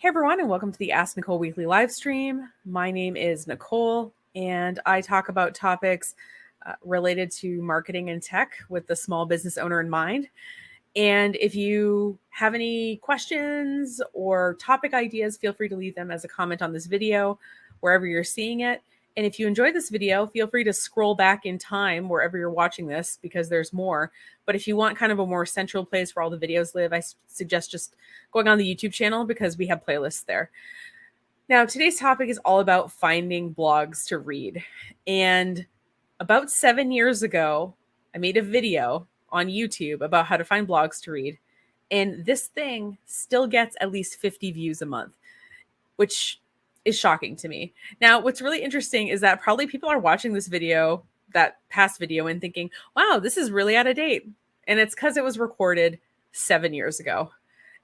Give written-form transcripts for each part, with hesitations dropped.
Hey everyone, and welcome to the Ask Nicole Weekly live stream. My name is Nicole, and I talk about topics related to marketing and tech with the small business owner in mind. And if you have any questions or topic ideas, feel free to leave them as a comment on this video, wherever you're seeing it. And if you enjoyed this video, feel free to scroll back in time wherever you're watching this because there's more. But if you want kind of a more central place where all the videos live, I suggest just going on the YouTube channel because we have playlists there. Now, today's topic is all about finding blogs to read. And about 7 years ago, I made a video on YouTube about how to find blogs to read. And this thing still gets at least 50 views a month, which is shocking to me. Now, what's really interesting is that probably people are watching this video, that past video, and thinking, wow, this is really out of date. And it's because it was recorded 7 years ago.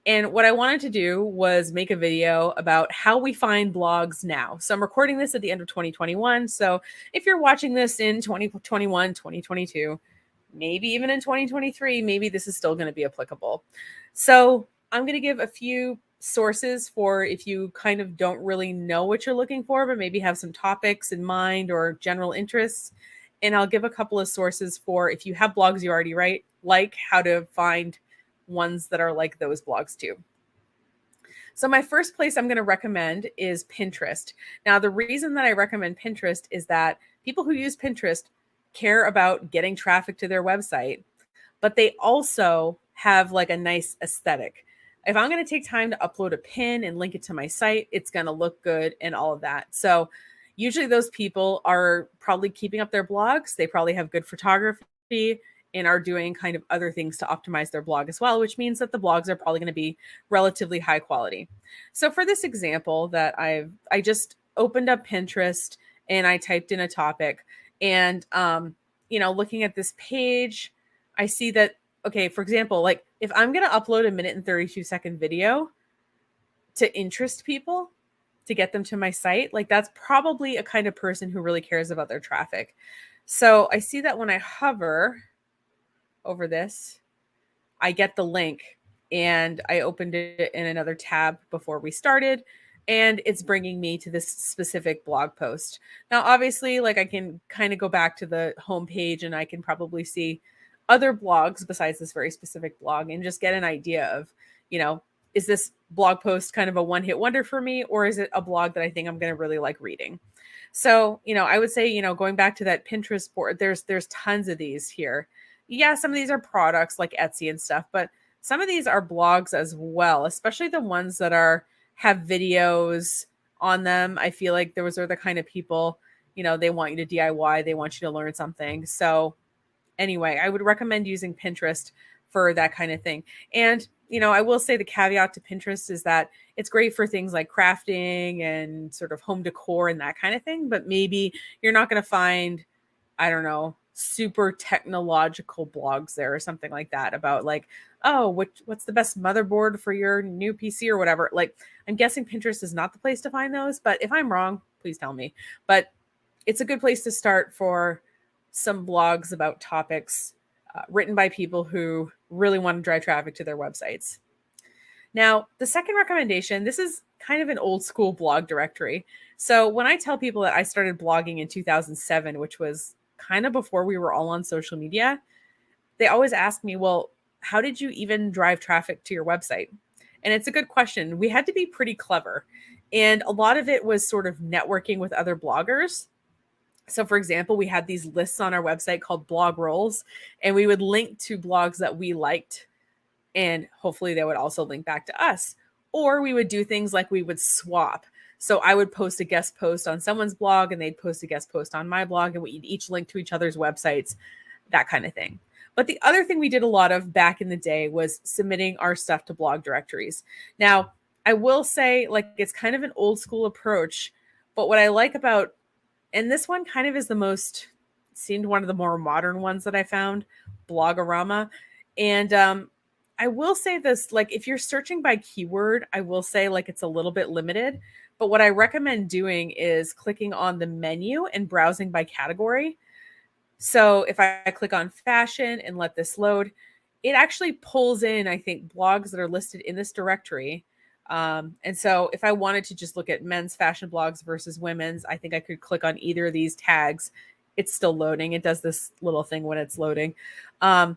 And what I wanted to do was make a video about how we find blogs now. So I'm recording this at the end of 2021. So if you're watching this in 2021, 2022, maybe even in 2023, maybe this is still going to be applicable. So I'm going to give a few sources for if you kind of don't really know what you're looking for, but maybe have some topics in mind or general interests. And I'll give a couple of sources for if you have blogs you already write, like how to find ones that are like those blogs too. So my first place I'm going to recommend is Pinterest. Now, the reason that I recommend Pinterest is that people who use Pinterest care about getting traffic to their website, but they also have like a nice aesthetic. If I'm going to take time to upload a pin and link it to my site, it's going to look good and all of that. So usually those people are probably keeping up their blogs. They probably have good photography and are doing kind of other things to optimize their blog as well, which means that the blogs are probably going to be relatively high quality. So for this example that I just opened up Pinterest and I typed in a topic and, looking at this page, I see that, okay, for example, like if I'm going to upload a 1:32 video to interest people, to get them to my site, like that's probably a kind of person who really cares about their traffic. So I see that when I hover over this, I get the link and I opened it in another tab before we started and it's bringing me to this specific blog post. Now, obviously, like I can kind of go back to the homepage and I can probably see other blogs besides this very specific blog and just get an idea of, is this blog post kind of a one-hit wonder for me, or is it a blog that I think I'm going to really like reading? So, I would say, going back to that Pinterest board, there's tons of these here. Yeah, some of these are products like Etsy and stuff, but some of these are blogs as well, especially the ones that have videos on them. I feel like those are the kind of people, they want you to DIY, they want you to learn something. So anyway, I would recommend using Pinterest for that kind of thing. And, I will say the caveat to Pinterest is that it's great for things like crafting and sort of home decor and that kind of thing, but maybe you're not going to find, I don't know, super technological blogs there or something like that about like, oh, what's the best motherboard for your new PC or whatever. Like, I'm guessing Pinterest is not the place to find those, but if I'm wrong, please tell me. But it's a good place to start for some blogs about topics written by people who really want to drive traffic to their websites. Now, the second recommendation, this is kind of an old school blog directory. So when I tell people that I started blogging in 2007, which was kind of before we were all on social media, they always ask me, well, how did you even drive traffic to your website? And it's a good question. We had to be pretty clever. And a lot of it was sort of networking with other bloggers. So for example, we had these lists on our website called blog rolls, and we would link to blogs that we liked, and hopefully they would also link back to us. Or we would do things like we would swap. So I would post a guest post on someone's blog and they'd post a guest post on my blog, and we'd each link to each other's websites, that kind of thing. But the other thing we did a lot of back in the day was submitting our stuff to blog directories. Now, I will say, like, it's kind of an old school approach, but what I like about, and this one kind of is seemed one of the more modern ones that I found, Blogorama. And I will say this, like, if you're searching by keyword, I will say like it's a little bit limited. But what I recommend doing is clicking on the menu and browsing by category. So if I click on fashion and let this load, it actually pulls in, I think, blogs that are listed in this directory And so if I wanted to just look at men's fashion blogs versus women's, I think I could click on either of these tags. It's still loading. It does this little thing when it's loading. But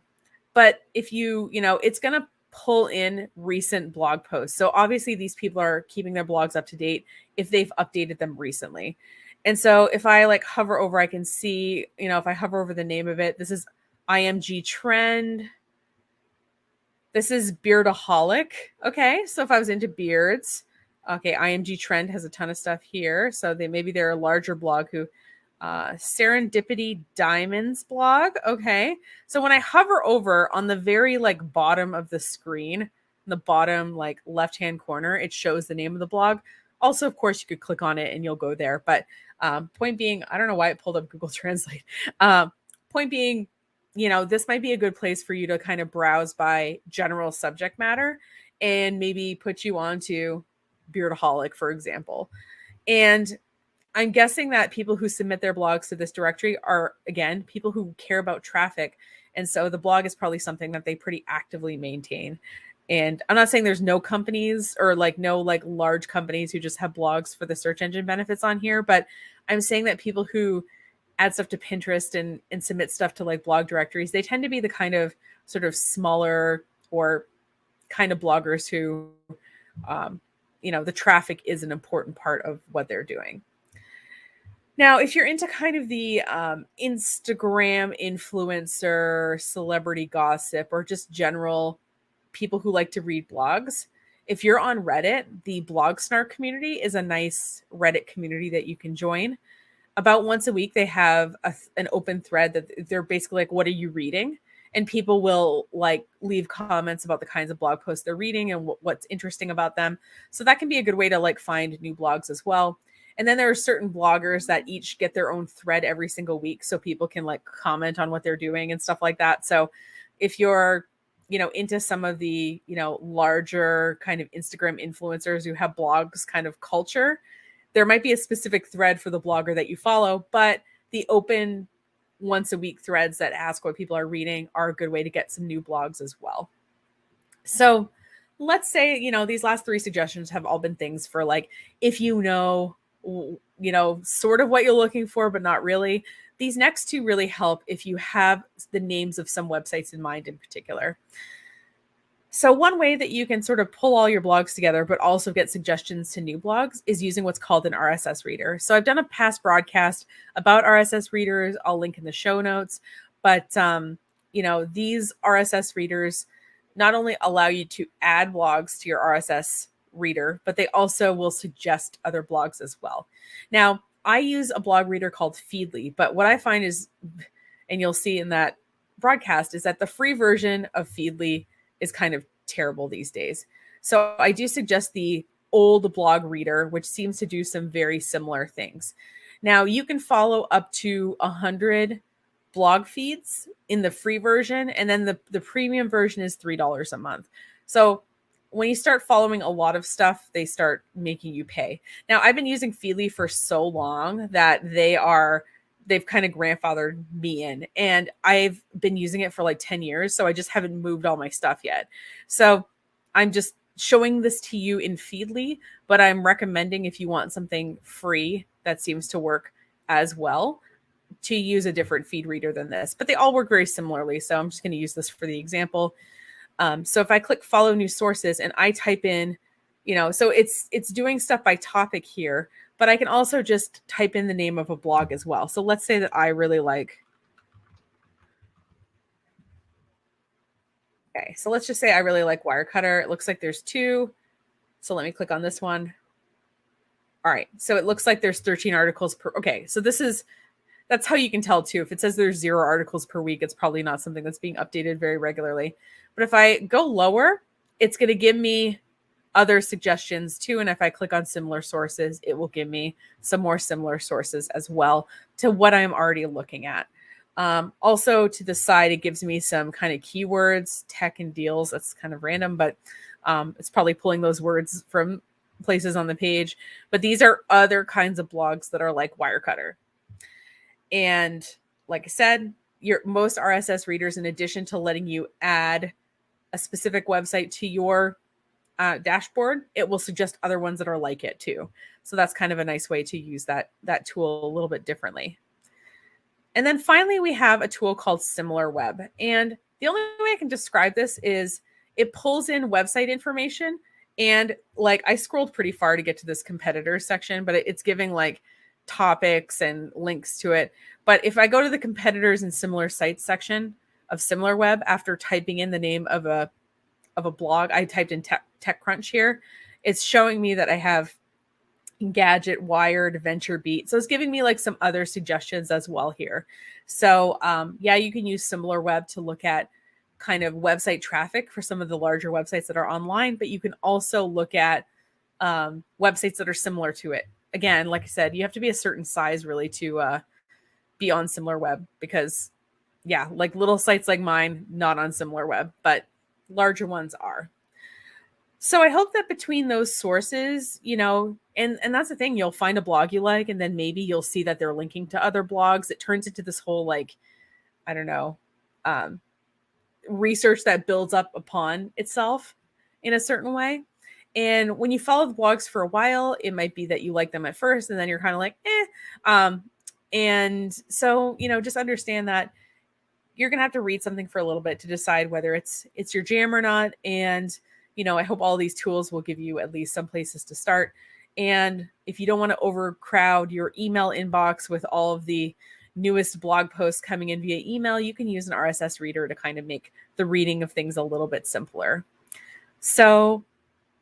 if it's going to pull in recent blog posts. So obviously these people are keeping their blogs up to date if they've updated them recently. And so if I like hover over, I can see, if I hover over the name of it, this is IMG Trend. This is Beardaholic. Okay, so if I was into beards, okay, IMG Trend has a ton of stuff here. So maybe they're a larger blog who Serendipity Diamonds blog. Okay, so when I hover over on the very like bottom of the screen, in the bottom like left hand corner, it shows the name of the blog. Also, of course, you could click on it and you'll go there. But point being, I don't know why it pulled up Google Translate. Point being, this might be a good place for you to kind of browse by general subject matter and maybe put you onto Beardaholic, for example. And I'm guessing that people who submit their blogs to this directory are, again, people who care about traffic. And so the blog is probably something that they pretty actively maintain. And I'm not saying there's no companies or no large companies who just have blogs for the search engine benefits on here, but I'm saying that people who add stuff to Pinterest and submit stuff to like blog directories, they tend to be the kind of sort of smaller or kind of bloggers who, the traffic is an important part of what they're doing. Now, if you're into kind of the Instagram influencer, celebrity gossip, or just general people who like to read blogs, if you're on Reddit, the Blog Snark community is a nice Reddit community that you can join. About once a week, they have an open thread that they're basically like, what are you reading? And people will like leave comments about the kinds of blog posts they're reading and what's interesting about them. So that can be a good way to like find new blogs as well. And then there are certain bloggers that each get their own thread every single week. So people can like comment on what they're doing and stuff like that. So if you're, into some of the, larger kind of Instagram influencers who have blogs kind of culture, there might be a specific thread for the blogger that you follow, but the open once a week threads that ask what people are reading are a good way to get some new blogs as well. So let's say, these last 3 suggestions have all been things for like, if sort of what you're looking for, but not really. These next 2 really help if you have the names of some websites in mind in particular. So one way that you can sort of pull all your blogs together, but also get suggestions to new blogs is using what's called an RSS reader. So I've done a past broadcast about RSS readers. I'll link in the show notes, but these RSS readers not only allow you to add blogs to your RSS reader, but they also will suggest other blogs as well. Now, I use a blog reader called Feedly, but what I find is, and you'll see in that broadcast, is that the free version of Feedly is kind of terrible these days. So I do suggest the old blog reader, which seems to do some very similar things. Now you can follow up to 100 blog feeds in the free version, and then the premium version is $3 a month. So when you start following a lot of stuff, they start making you pay. Now I've been using Feedly for so long that they've kind of grandfathered me in, and I've been using it for like 10 years. So I just haven't moved all my stuff yet. So I'm just showing this to you in Feedly, but I'm recommending if you want something free that seems to work as well, to use a different feed reader than this, but they all work very similarly. So I'm just going to use this for the example. So if I click follow new sources and I type in, so it's doing stuff by topic here, but I can also just type in the name of a blog as well. So let's say that I really like, okay, so let's just say I really like Wirecutter. It looks like there's 2. So let me click on this one. All right. So it looks like there's 13 articles per. Okay. So that's how you can tell too. If it says there's 0 articles per week, it's probably not something that's being updated very regularly. But if I go lower, it's going to give me other suggestions too. And if I click on similar sources, it will give me some more similar sources as well to what I'm already looking at. Also to the side, it gives me some kind of keywords, tech and deals. That's kind of random, but it's probably pulling those words from places on the page. But these are other kinds of blogs that are like Wirecutter. And like I said, most RSS readers, in addition to letting you add a specific website to your dashboard, it will suggest other ones that are like it too. So that's kind of a nice way to use that tool a little bit differently. And then finally, we have a tool called SimilarWeb. And the only way I can describe this is it pulls in website information. And like I scrolled pretty far to get to this competitors section, but it's giving like topics and links to it. But if I go to the competitors and similar sites section of SimilarWeb after typing in the name of a blog, I typed in TechCrunch here, it's showing me that I have Gadget, Wired, VentureBeat. So it's giving me like some other suggestions as well here. So yeah, you can use SimilarWeb to look at kind of website traffic for some of the larger websites that are online, but you can also look at websites that are similar to it. Again, like I said, you have to be a certain size really to be on SimilarWeb because yeah, like little sites like mine, not on SimilarWeb, but larger ones are. So I hope that between those sources, and that's the thing, you'll find a blog you like, and then maybe you'll see that they're linking to other blogs. It turns into this whole like, I don't know, research that builds up upon itself in a certain way. And when you follow the blogs for a while, it might be that you like them at first, and then you're kind of like, and so, just understand that you're going to have to read something for a little bit to decide whether it's your jam or not. And, I hope all these tools will give you at least some places to start. And if you don't want to overcrowd your email inbox with all of the newest blog posts coming in via email, you can use an RSS reader to kind of make the reading of things a little bit simpler. So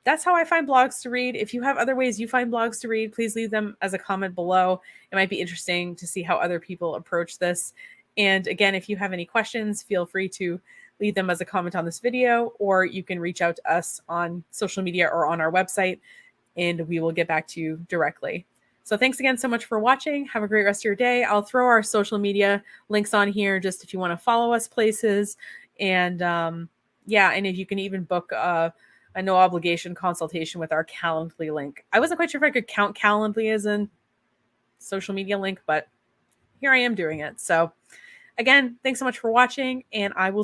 that's how I find blogs to read. If you have other ways you find blogs to read, please leave them as a comment below. It might be interesting to see how other people approach this. And again, if you have any questions, feel free to leave them as a comment on this video, or you can reach out to us on social media or on our website, and we will get back to you directly. So thanks again so much for watching. Have a great rest of your day. I'll throw our social media links on here just if you want to follow us places. And yeah, and if you can even book a no obligation consultation with our Calendly link. I wasn't quite sure if I could count Calendly as a social media link, but here I am doing it. So again, thanks so much for watching, and I will